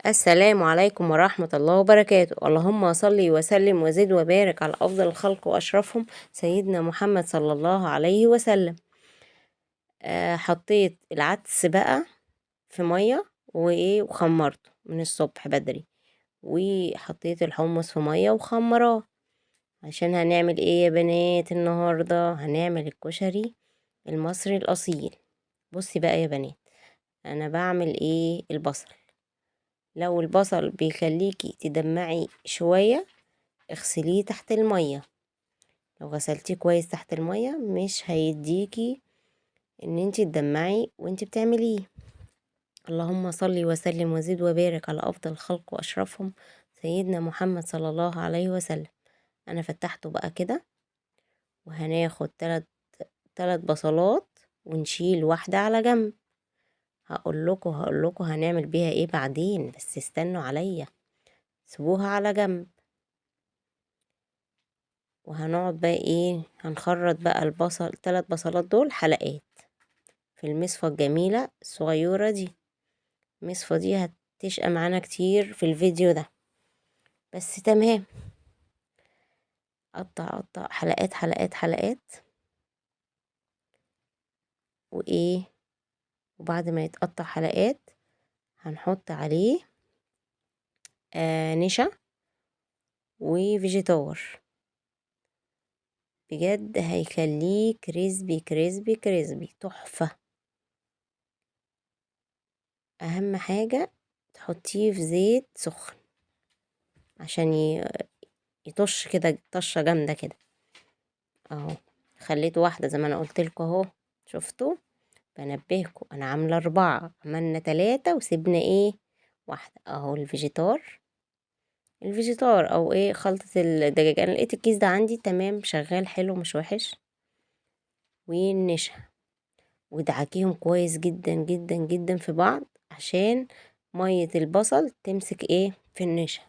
السلام عليكم ورحمة الله وبركاته. اللهم صل وسلم وزد وبارك على أفضل الخلق وأشرفهم سيدنا محمد صلى الله عليه وسلم. حطيت العدس بقى في مية وخمرته من الصبح بدري، وحطيت الحمص في مية وخمراه عشان هنعمل ايه يا بنات؟ النهاردة هنعمل الكشري المصري الأصيل. بصي بقى يا بنات، أنا بعمل ايه؟ البصل. لو البصل بيخليكي تدمعي شوية اغسليه تحت المية. لو غسلتيه كويس تحت المية مش هيديكي ان انتي تدمعي وانتي بتعمليه. اللهم صل وسلم وزد وبارك على افضل الخلق واشرفهم سيدنا محمد صلى الله عليه وسلم. انا فتحته بقى كده، وهناخد تلات بصلات ونشيل واحدة على جنب. هقول لكم هنعمل بيها ايه بعدين، بس استنوا عليا، سيبوها على جنب. وهنقعد بقى ايه، هنخرط بقى البصل، 3 بصلات دول حلقات في المصفى الجميلة الصغيرة دي. المصفى دي هتشقى معانا كتير في الفيديو ده، بس تمام. قطع حلقات حلقات حلقات، وايه، وبعد ما يتقطع حلقات هنحط عليه نشا وفيجيتار. بجد هيخليه كريسبي كريسبي كريسبي تحفة. اهم حاجة تحطيه في زيت سخن عشان يطش كده طشة جامدة كده اهو. خليته واحدة زي ما انا قلتلكوا اهو، شفتوا؟ بنبهكوا انا عاملة 4، عملنا 3 وسيبنا ايه، واحدة اهو. الفيجيتار او ايه، خلطة الدجاج. انا لقيت الكيس ده عندي تمام شغال حلو مش وحش. والنشا، ودعكيهم كويس جدا جدا جدا في بعض عشان مية البصل تمسك ايه في النشا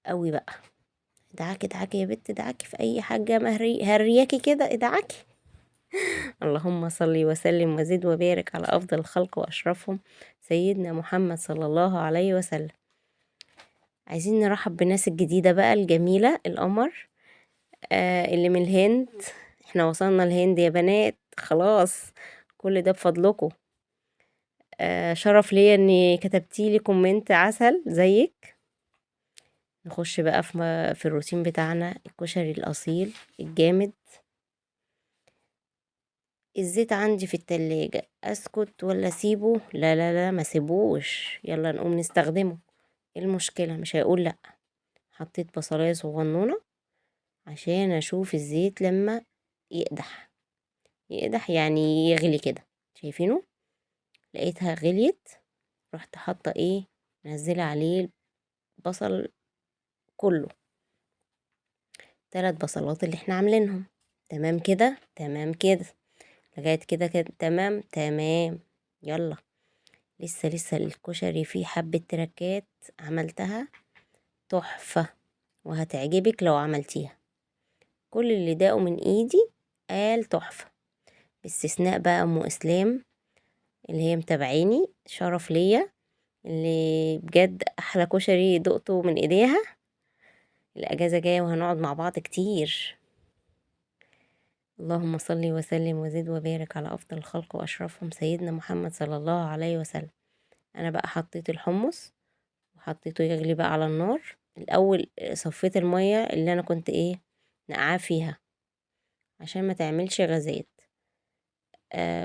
قوي بقى. ادعكي ادعكي يا بت، ادعكي في اي حاجة هرياكي كده، ادعكي. اللهم صل وسلم وزد وبارك على أفضل الخلق وأشرفهم سيدنا محمد صلى الله عليه وسلم. عايزين نرحب بالناس الجديدة بقى الجميلة القمر، اللي من الهند. احنا وصلنا الهند يا بنات خلاص، كل ده بفضلكم. شرف ليا اني كتبتيلي كومنت عسل زيك. نخش بقى في الروتين بتاعنا، الكشري الأصيل الجامد. الزيت عندي في التلاجة، اسكت ولا اسيبه؟ لا لا لا، ما سيبوش، يلا نقوم نستخدمه. ايه المشكلة؟ مش هيقول لا. حطيت بصلاية صغنونة عشان اشوف الزيت لما يقدح. يقدح يعني يغلي كده، شايفينه؟ لقيتها غليت، رحت حاطة ايه، نزله عليه البصل كله، 3 بصلات اللي احنا عاملينهم. تمام كده، تمام كده، لغاية كده كده تمام تمام. يلا، لسه الكشري فيه حبة تركات عملتها تحفة، وهتعجبك لو عملتيها. كل اللي داقوا من ايدي قال تحفة، باستثناء بقى ام اسلام اللي هي متابعيني، شرف ليا، اللي بجد احلى كشري دقته من ايديها. الاجازة جاية وهنقعد مع بعض كتير. اللهم صل وسلم وزد وبارك على افضل الخلق واشرفهم سيدنا محمد صلى الله عليه وسلم. انا بقى حطيت الحمص وحطيته يغلي بقى على النار الاول. صفيت المية اللي انا كنت ايه نقعاه فيها عشان ما تعملش غازات.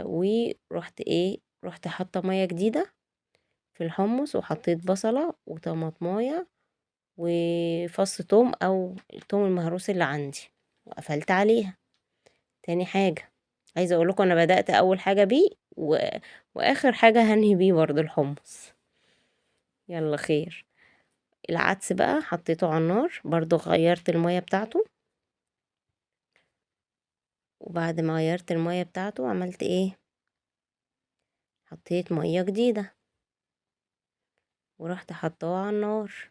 ورحت ايه، رحت حاطه ميه جديده في الحمص، وحطيت بصله وطماطمايه وفص توم او التوم المهروس اللي عندي، وقفلت عليها. تاني حاجه عايزه اقول لكم، انا بدات اول حاجه بيه واخر حاجه هنهي بيه برضه الحمص. يلا خير. العدس بقى حطيته على النار برضو، غيرت المية بتاعته. وبعد ما غيرت المية بتاعته عملت ايه، حطيت مية جديدة ورحت حطاه على النار.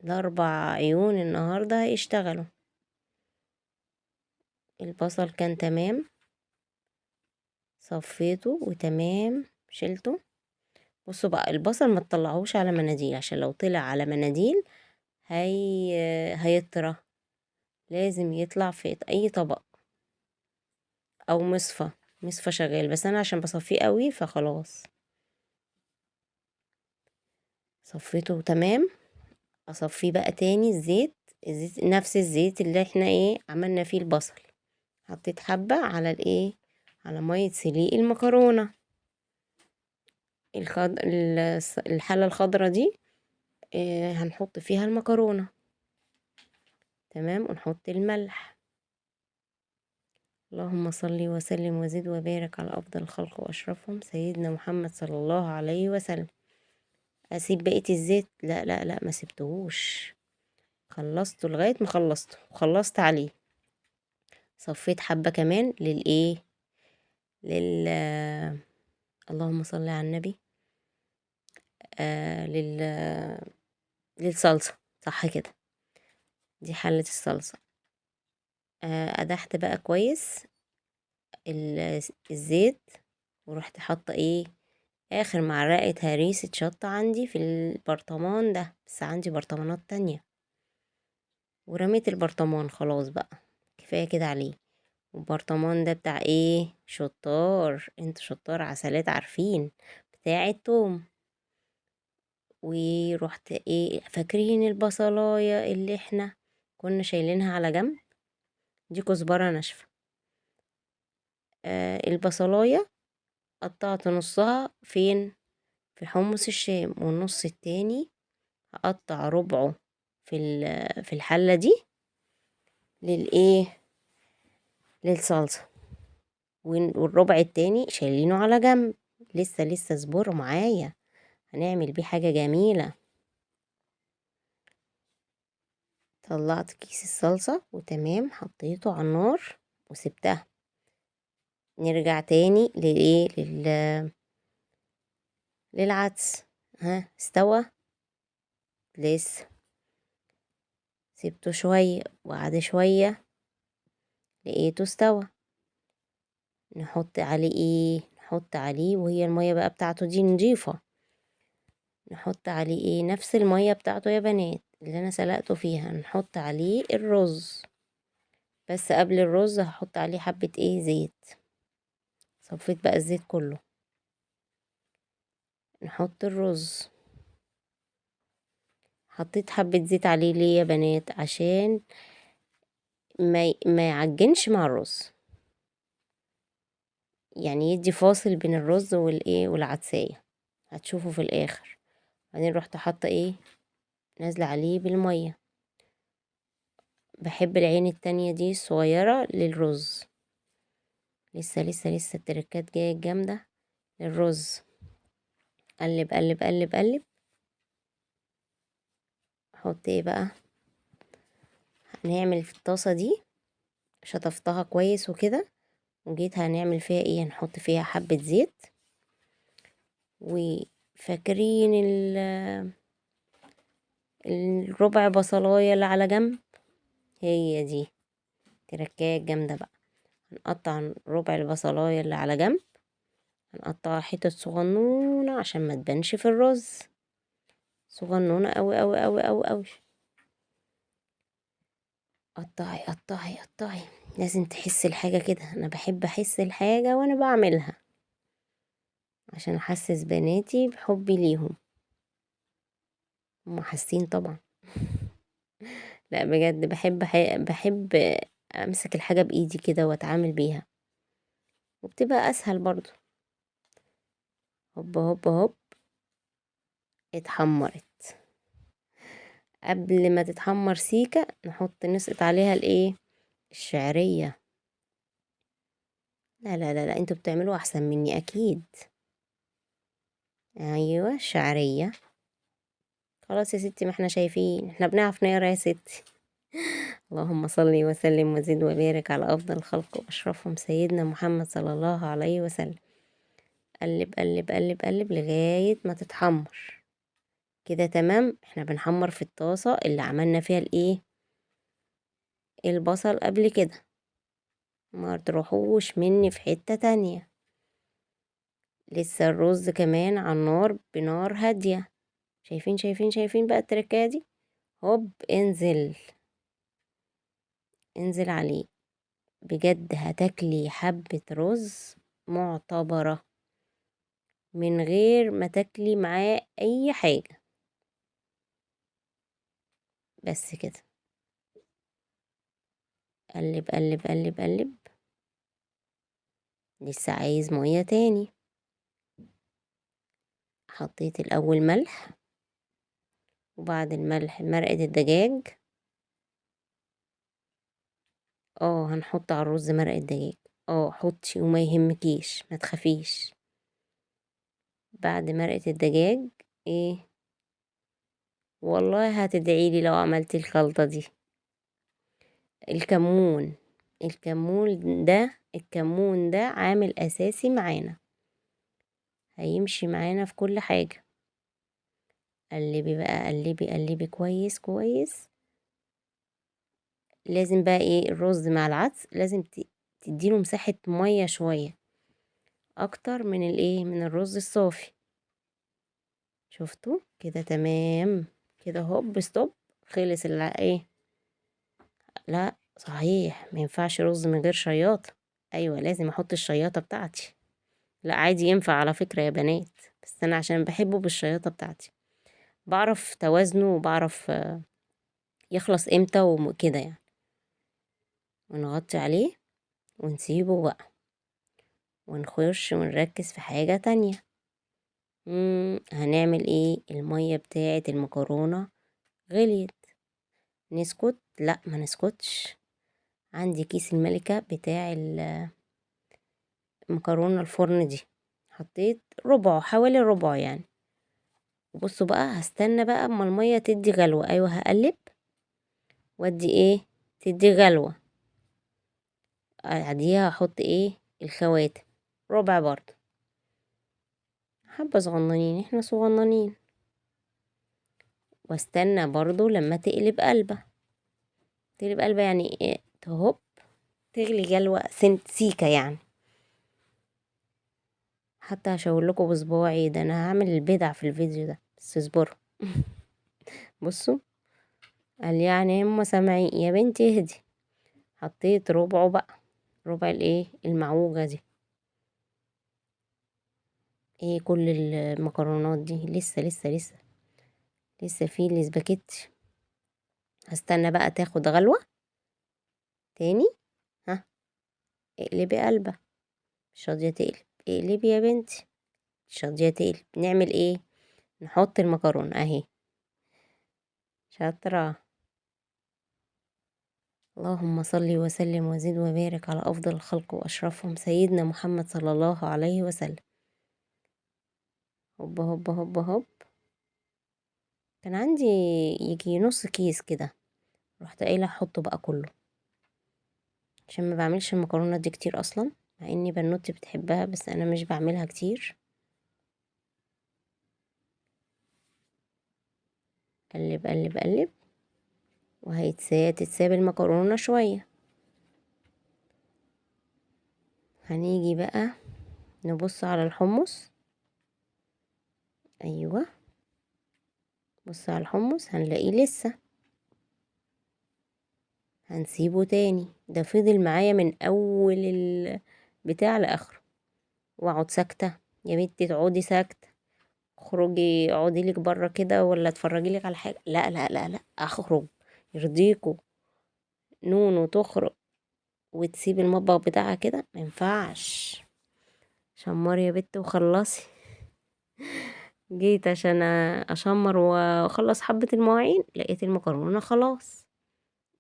ال4 عيون النهاردة هيشتغلوا. البصل كان تمام، صفيته وتمام شلته. بصوا بقى البصل ما تطلعوش على مناديل، عشان لو طلع على مناديل هيطرى، لازم يطلع في اي طبق او مصفى شغال، بس انا عشان بصفيه قوي فخلاص صفيته تمام. اصفيه بقى تاني الزيت نفس الزيت اللي احنا عملنا فيه البصل، حطيت حبة على على مية سليق المكرونة الحلة الخضرة دي، هنحط فيها المكرونة تمام، ونحط الملح. اللهم صل وسلم وزد وبارك على افضل الخلق واشرفهم سيدنا محمد صلى الله عليه وسلم. اسيب بقية الزيت؟ لا لا لا، ما سبتهوش، خلصته لغاية ما خلصته وخلصت عليه. صفيت حبة كمان لل اللهم صل على النبي، آه للصلصة، صح كده، دي حلة الصلصة. قدحت بقى كويس الزيت، ورحت حاطة اخر معلقة هريسة شطة عندي في البرطمان ده، بس عندي برطمانات تانية، ورميت البرطمان خلاص بقى، كفاية كده عليه. والبرطمان ده بتاع شطار، انتوا شطار عسلات عارفين، بتاع التوم. ورحت فاكرين البصلاية اللي احنا كنا شايلينها على جنب، دي كزبرة ناشفة. البصلاية قطعت نصها فين؟ في حمص الشام، والنص التاني هقطع ربعه في الحلة دي للايه للصلصة، والربع التاني شايلينه على جنب، لسه اصبروا معايا، هنعمل بيه حاجة جميلة. طلعت كيس الصلصة وتمام، حطيته على النار وسبتها. نرجع تاني للعدس. ها استوى؟ لسه، سبته شوية وقعد شوية، لقيته استوى. نحط عليه نحط عليه، وهي المية بقى بتاعته دي نضيفة، نحط عليه نفس المية بتاعته يا بنات اللي انا سلقته فيها، نحط عليه الرز، بس قبل الرز هحط عليه حبة زيت. صفيت بقى الزيت كله، نحط الرز. حطيت حبة زيت عليه ليه يا بنات؟ عشان ما يعجنش مع الرز، يعني يدي فاصل بين الرز والعدسية، هتشوفوا في الاخر. بعدين رحت حاطه نازله عليه بالميه. بحب العين التانية دي صغيرة للرز، لسه التركات جاية جامدة للرز. قلب قلب قلب قلب. احط بقى؟ هنعمل في الطاسة دي، شطفتها كويس وكده، وجيت هنعمل فيها هنحط فيها حبة زيت. وفاكرين الربع بصلاية اللي على جنب، هي دي تركاية جامدة بقى. هنقطع ربع البصلاية اللي على جنب، هنقطعها حتت صغنونة عشان ما تبانش في الرز، صغنونة اوي اوي اوي اوي اوي. قطعي قطعي قطعي، لازم تحس الحاجة كده، انا بحب احس الحاجة وانا بعملها عشان احسس بناتي بحبي ليهم، هم حاسين طبعا. لا بجد بحب امسك الحاجة بايدي كده واتعامل بيها، وبتبقى اسهل برضو. هوب هوب هوب، اتحمرت. قبل ما تتحمر سيكة نسقط عليها الشعرية. لا لا لا لا، انتوا بتعملوا احسن مني اكيد. ايوه الشعرية. خلاص يا ستي، ما احنا شايفين، احنا بنعرف نقرا يا ستي. اللهم صل وسلم وزد وبارك على افضل الخلق واشرفهم سيدنا محمد صلى الله عليه وسلم. قلب قلب قلب قلب لغاية ما تتحمر كده تمام. احنا بنحمر في الطاسة اللي عملنا فيها البصل قبل كده، ما تروحوش مني في حتة تانية. لسه الرز كمان على النار بنار هادية. شايفين شايفين شايفين بقى التركاية دي؟ هوب انزل، انزل عليه. بجد هتاكلي حبة رز معتبرة من غير ما تاكلي معاه اي حاجة. بس كده، قلب قلب قلب قلب. لسه عايز مية تاني. حطيت الاول ملح، وبعد الملح مرقة الدجاج. هنحط على الرز مرقة دجاج. حطي وما يهمكيش، ما تخافيش. بعد مرقة الدجاج ايه، والله هتدعيلي لو عملتي الخلطة دي. الكمون. الكمون ده عامل اساسي معانا، هيمشي معانا في كل حاجة. قلبي بقى، قلبي قلبي كويس كويس. لازم بقى ايه، الرز مع العدس لازم تديله مساحة مية شوية اكتر من الايه، من الرز الصافي. شفتوا كده؟ تمام كده. هوب ستوب. خلص ايه. لا صحيح، ما ينفعش رز من غير شياطة. ايوه لازم احط الشياطة بتاعتي. لا عادي ينفع على فكرة يا بنات، بس انا عشان بحبه بالشياطة بتاعتي. بعرف توازنه، وبعرف يخلص امتى وكده يعني. ونغطي عليه ونسيبه بقى، ونخش ونركز في حاجة تانية. هنعمل ايه؟ المية بتاعت المكرونة غليت. نسكت؟ لا ما نسكتش. عندي كيس الملكة بتاع المكرونة الفرن دي، حطيت ربع، حوالي ربع يعني. وبصوا بقى، هستنى بقى اما المية تدي غلوة. ايوه هقلب وادي ايه، تدي غلوة. بعديها هحط ايه، الخواتم، ربع برضه. حبة صغننين، احنا صغننين. واستنى برضو لما تقلب قلبة. تقلب قلبة يعني ايه، تهب، تغلي جلوة سنت سيكة يعني. حتى هشاور لكم بصباعي ده، انا هعمل البدع في الفيديو ده، بس اصبروا. بصوا، قال يعني هم سامعين يا بنتي اهدي. حطيت ربعه بقى، ربع الايه، المعوجة دي. ايه كل المكرونات دي لسه لسه لسه لسه في الاسباجيتي. هستنى بقى تاخد غلوة تاني. ها، اقلبي قلبة. مش راضية تقلب، اقلبي يا بنتي. مش راضية تقلب. نعمل ايه، نحط المكرونة اهي. شاطرة. اللهم صل وسلم وزد وبارك على أفضل الخلق وأشرفهم سيدنا محمد صلى الله عليه وسلم. هوب هوب هوب هوب. كان عندي يجي نص كيس كده، رحت قايلة احطه بقى كله، عشان ما بعملش المكرونة دي كتير أصلا، مع إني بنوتي بتحبها بس أنا مش بعملها كتير. قلب قلب قلب. تتساب المكرونة شوية. هنيجي بقى نبص على الحمص. أيوة، بص على الحمص هنلاقيه لسه. هنسيبه تاني. ده فضل معايا من اول بتاع لاخره. واقعد ساكته يا بنتي، تقعدي ساكته. اخرجي اقعدي لك بره كده، ولا اتفرجي لك على حاجه. لا لا لا لا، اخرج. يرضيكوا نونو تخرج وتسيب المطبخ بتاعها كده؟ ما ينفعش. شمري يا بت وخلصي. جيت عشان اشمر واخلص حبه المواعين، لقيت المكرونه خلاص.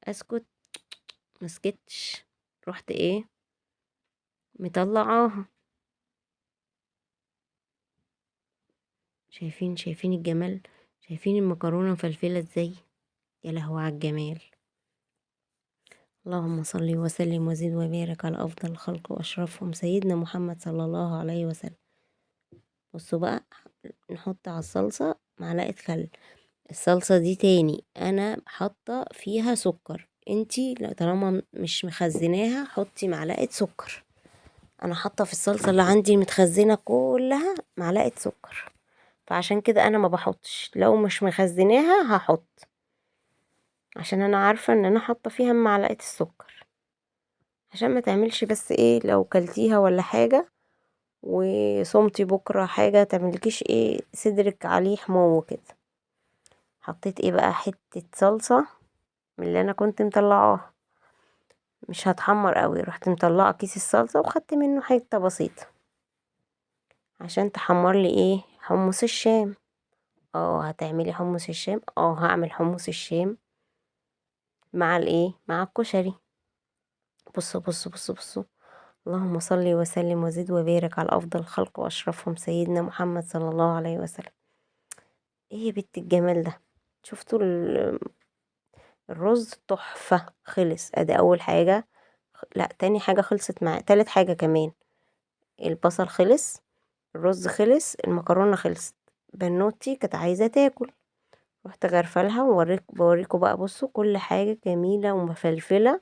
اسكت؟ مسكتش. رحت ايه، مطلعاها. شايفين الجمال؟ شايفين المكرونة مفلفلة ازاي؟ يا لهوي على الجمال. اللهم صل وسلم وزد وبارك على افضل الخلق واشرفهم سيدنا محمد صلى الله عليه وسلم. بصوا بقى، نحط على الصلصة معلقة خل. الصلصة دي تاني انا حاطة فيها سكر، انتي طالما مش مخزناها حطي معلقة سكر انا حاطه في الصلصه اللي عندي متخزنه كلها معلقه سكر، فعشان كده انا ما بحطش، لو مش مخزناها هحط، عشان انا عارفه ان انا حاطه فيها معلقه السكر، عشان ما تعملش بس ايه لو كلتيها ولا حاجه وصمتي بكره حاجه تعملكيش ايه صدرك عليه حمو كده. حطيت ايه بقى، حته صلصه من اللي انا كنت مطلعاها، مش هتحمر قوي، رحت مطلعه كيس الصلصه وخدت منه حته بسيطه عشان تحمر لي ايه حمص الشام. هتعملي حمص الشام، هعمل حمص الشام مع الايه مع الكشري. بصوا بصوا بصوا بصوا، اللهم صل وسلم وزد وبارك على افضل الخلق واشرفهم سيدنا محمد صلى الله عليه وسلم. ايه يا بنت الجمال ده، شفتوا الرز تحفة خلص، ادي اول حاجة. لا تاني حاجة خلصت معاه، تالت حاجة كمان، البصل خلص، الرز خلص، المكرونة خلصت. بنوتي كانت عايزة تاكل، رحت غرفلها بوريكوا بقى، بصوا كل حاجة جميلة ومفلفلة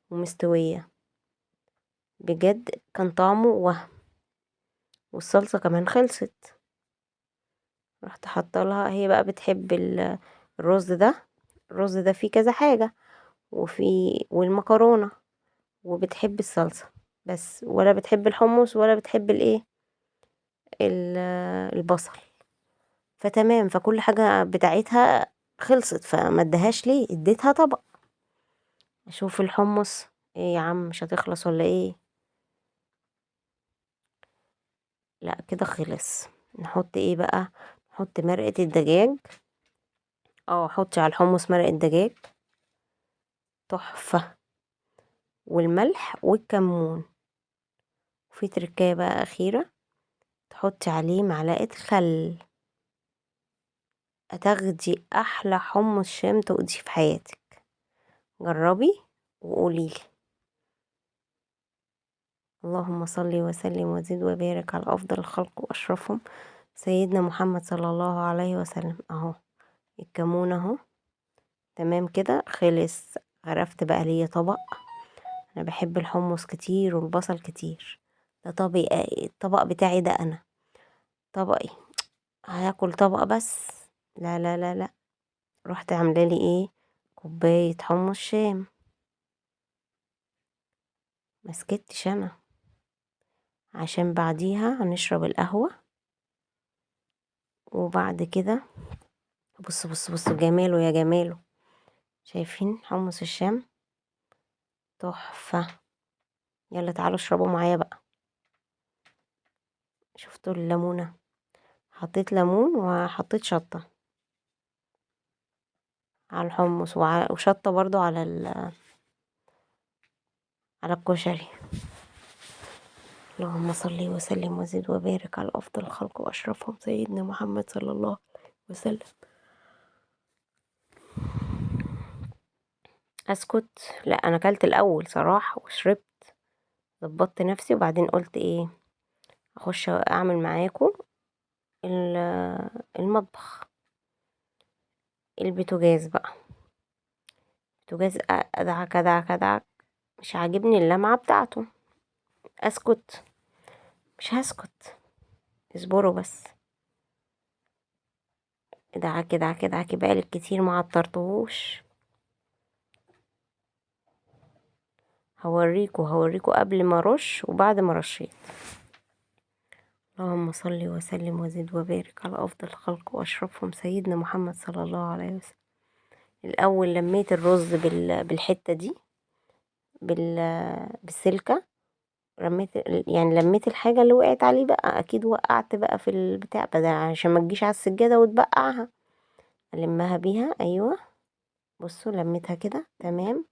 ومستوية، بجد كان طعمه والصلصة كمان خلصت. رحت حاطه لها، هي بقى بتحب الرز ده، الرز ده فيه كذا حاجة، والمكرونة، وبتحب الصلصة بس، ولا بتحب الحمص ولا بتحب الايه ال- البصل. فتمام، فكل حاجة بتاعتها خلصت، فما ادهاش ليه، اديتها طبق. اشوف الحمص، ايه يا عم مش هتخلص ولا ايه؟ لا كده خلص. نحط ايه بقى، نحط مرقة الدجاج. حطي على الحمص مرقة دجاج تحفة، والملح والكمون. وفي تركاية بقى أخيرة، تحطي عليه معلقة خل، هتاخدي أحلى حمص شام تقضي في حياتك. جربي وقوليلي. اللهم صل وسلم وزد وبارك على أفضل الخلق وأشرفهم سيدنا محمد صلى الله عليه وسلم. الكمون اهو تمام كده خلص. غرفت بقى ليا طبق، انا بحب الحمص كتير والبصل كتير، ده طبقي، الطبق بتاعي ده انا طبقي، هاكل طبق بس؟ لا لا لا لا. رحت عامله لي ايه، كوبايه حمص شام، مسكتش انا، عشان بعديها هنشرب القهوه. وبعد كده بص بص بص جماله يا جماله، شايفين حمص الشام تحفه. يلا تعالوا اشربوا معايا بقى. شفتوا الليمونه، حطيت ليمون وحطيت شطه على الحمص وشطه برضو على الكشري. اللهم صل وسلم وزد وبارك على أفضل الخلق وأشرفهم سيدنا محمد صلى الله عليه وسلم. أسكت؟ لا أنا أكلت الأول صراحة وشربت، ظبطت نفسي، وبعدين قلت إيه أخش أعمل معاكم المطبخ، البوتاجاز بقى. البوتاجاز أدعك أدعك أدعك، مش عاجبني اللمعة بتاعته. أسكت؟ مش هسكت، اصبروا بس. ادعك ادعك ادعك، بقالك كتير ما عطرتهوش. هوريكوا قبل ما ارش وبعد ما رشيت. اللهم صل وسلم وزد وبارك على افضل الخلق واشرفهم سيدنا محمد صلى الله عليه وسلم. الاول لميت الرز بالحته دي، بالسلكه، رميت يعني لميت الحاجه اللي وقعت عليه بقى، اكيد وقعت بقى في البتاع بدل عشان ما تجيش على السجاده وتبقعها، المها بيها. ايوه بصوا لميتها كده تمام،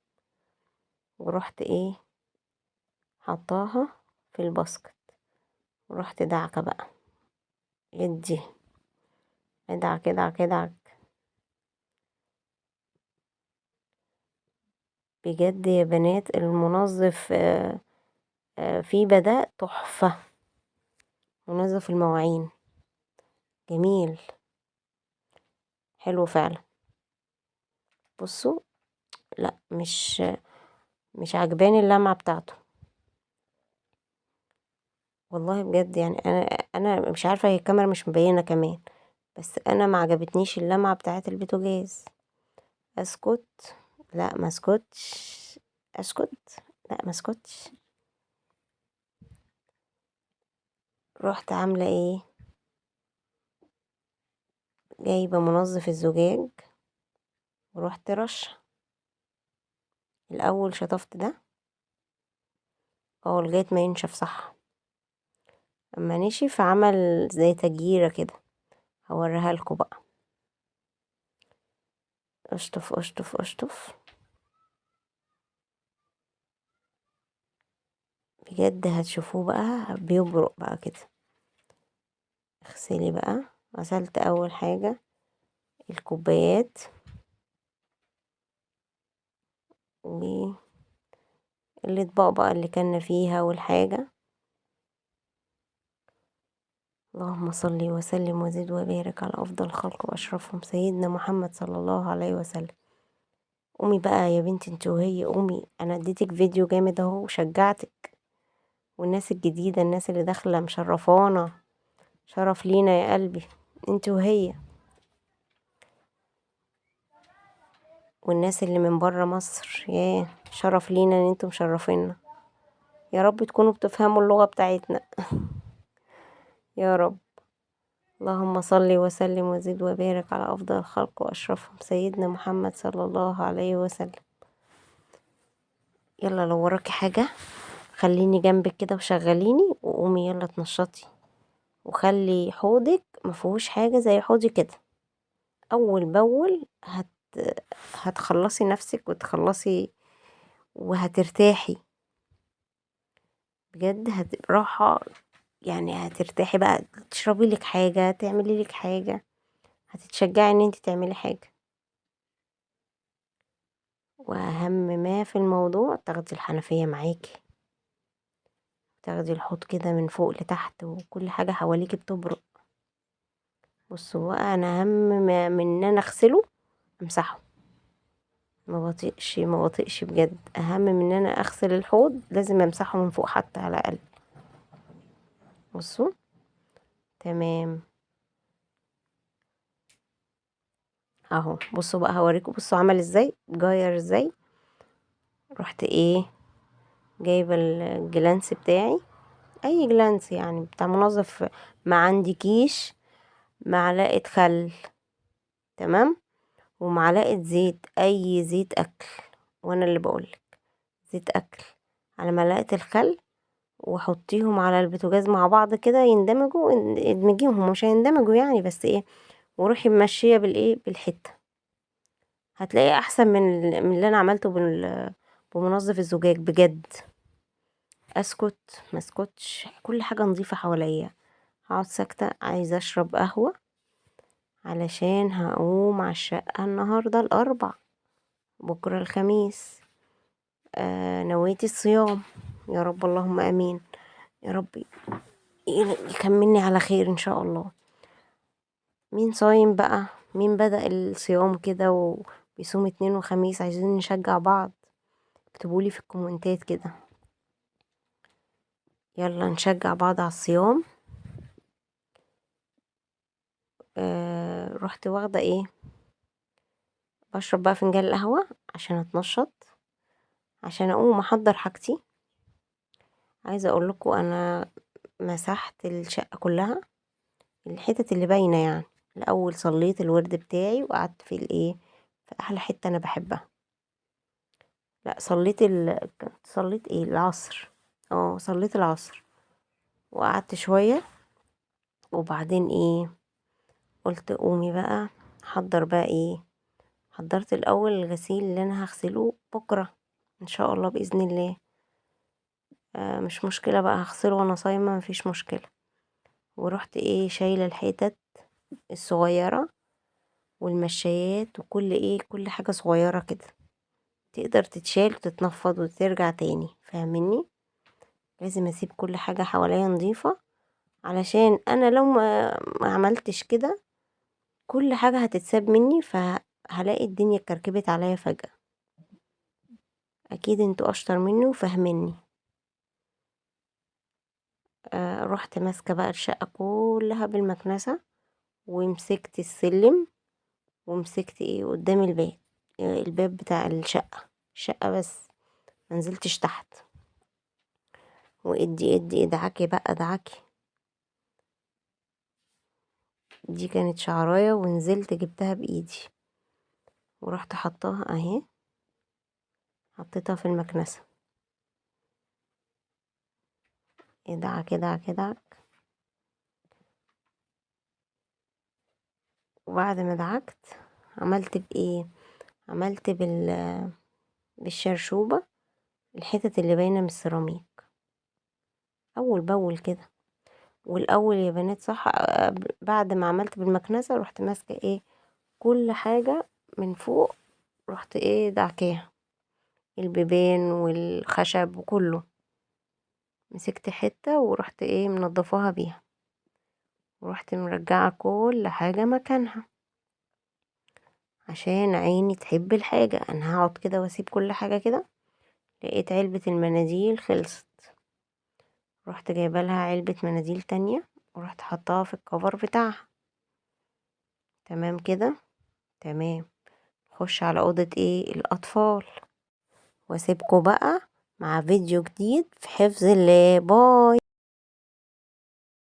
ورحت ايه حطاها في الباسكت، ورحت دعكه بقى، ادي ادعك ادعك ادعك. بجد يا بنات المنظف في بدأ تحفة، منظف المواعين جميل، حلو فعلا. بصوا، لا مش عجباني اللمعة بتاعته. والله بجد يعني انا مش عارفة، هي الكاميرا مش مبينة كمان، بس انا ما عجبتنيش اللمعة بتاعة البوتاجاز. اسكت؟ لا ما اسكتش. اسكت؟ لا ما اسكتش. رحت عاملة ايه؟ جايبة منظف الزجاج ورحت رش. الاول شطفت ده لغاية ما ينشف صح. اما نشف عمل زي تجيرة كده، هوريها لكم بقى. اشطف اشطف اشطف، بجد هتشوفوه بقى بيبرق بقى كده. اغسلي بقى. غسلت اول حاجة الكوبايات والاطباق بقى اللي كنا فيها والحاجة. اللهم صل وسلم وزد وبارك على افضل الخلق واشرفهم سيدنا محمد صلى الله عليه وسلم. قومي بقى يا بنتي انت وهي، قومي، انا اديتك فيديو جامد اهو وشجعتك. والناس الجديدة، الناس اللي داخلة مشرفانا، شرف لينا يا قلبي انت وهي. والناس اللي من برا مصر، ياه شرف لينا ان انتم مشرفينا. يا رب تكونوا بتفهموا اللغة بتاعتنا. يا رب. اللهم صل وسلم وزد وبارك على افضل الخلق واشرفهم سيدنا محمد صلى الله عليه وسلم. يلا لو وراكي حاجة خليني جنبك كده وشغليني، وقومي يلا اتنشطي، وخلي حوضك مفيهوش حاجة زي حوضي كده. اول باول هتخلصي نفسك وتخلصي وهترتاحي. بجد راحة. يعني هترتاحي بقى، تشربي لك حاجة، تعملي لك حاجة، هتتشجعي ان انت تعملي حاجة. واهم ما في الموضوع تاخدي الحنفية معاكي، تاخدي الحوض كده من فوق لتحت وكل حاجة حواليكي بتبرق. بصوا بقى، انا اهم ما من ان انا اغسله امسحه. ما بطيقش ما بطيقش بجد، اهم من ان انا اغسل الحوض لازم امسحه من فوق حتى على الاقل. بصوا. تمام. اهو بصوا بقى هوريكم، بصوا عمل ازاي، جاير ازاي. رحت ايه، جايبه الجلانس بتاعي، اي جلانس يعني بتاع منظف. ما عندكيش معلقه خل، تمام، ومعلقه زيت، اي زيت اكل، وانا اللي بقولك زيت اكل على معلقه الخل، وحطيهم على البوتاجاز مع بعض كده يندمجوا. ادمجيهم، مش هيندمجوا يعني، بس ايه، وروحي ماشيه بالايه بالحته، هتلاقيه احسن من اللي انا عملته بمنظف الزجاج بجد. اسكت ما اسكتش، كل حاجه نظيفه حواليا. هقعد ساكته، عايزه اشرب قهوه علشان هقوم على الشقه النهارده الاربع، بكره الخميس. نويتي الصيام، يا رب اللهم امين. يا رب يكملني على خير ان شاء الله. مين صايم بقى؟ مين بدأ الصيام كده وبيصوم اتنين وخميس؟ عايزين نشجع بعض، اكتبولي في الكومنتات كده. يلا نشجع بعض على الصيام. رحت واخدة ايه، بشرب بقى فنجان القهوة عشان اتنشط، عشان اقوم احضر حاجتي. عايزة اقول لكم انا مسحت الشقة كلها، الحتت اللي باينة يعني. الاول صليت الورد بتاعي وقعدت في الايه، في احلى حتة انا بحبها. لا صليت صليت ايه، العصر. صليت العصر وقعدت شوية، وبعدين ايه، قلت قومي بقى حضر بقى ايه. حضرت الاول الغسيل اللي انا هغسله بكرة ان شاء الله بإذن الله. مش مشكلة بقى، هغسله وانا صايمة مفيش مشكلة. ورحت ايه شايلة الحتت الصغيرة والمشايات وكل ايه، كل حاجة صغيرة كده تقدر تتشال وتتنفض وترجع تاني، فاهمني. لازم اسيب كل حاجة حواليا نظيفة، علشان انا لو ما عملتش كده كل حاجة هتتساب مني، فهلاقي الدنيا اتكركبت عليا فجأة. اكيد انتوا اشطر مني وفاهميني. رحت ماسكة بقى الشقة كلها بالمكنسة، ومسكت السلم، ومسكت ايه قدام الباب، الباب بتاع الشقة بس، منزلتش تحت. وادي ادعكي بقى ادعكي. دي كانت شعراية ونزلت جبتها بايدي، ورحت حطاها اهي، حطيتها في المكنسة. ادعك ادعك ادعك. وبعد ما دعكت عملت بايه، عملت بالشرشوبة الحتت اللي باينة من السيراميك اول باول كده. والاول يا بنات صح، بعد ما عملت بالمكنسة رحت ماسكة ايه كل حاجة من فوق، رحت ايه دعكاها، البيبان والخشب وكله، مسكت حتة ورحت ايه منضفاها بيها، ورحت مرجعة كل حاجة مكانها، عشان عيني تحب الحاجة. انا هقعد كده واسيب كل حاجة كده؟ لقيت علبة المناديل خلصت، رحت جايبه لها علبة مناديل تانية، ورحت حطاها في الكفر بتاعها. تمام كده، تمام. خش على أوضة ايه الأطفال، واسيبكوا بقى مع فيديو جديد في حفظ الله. باي.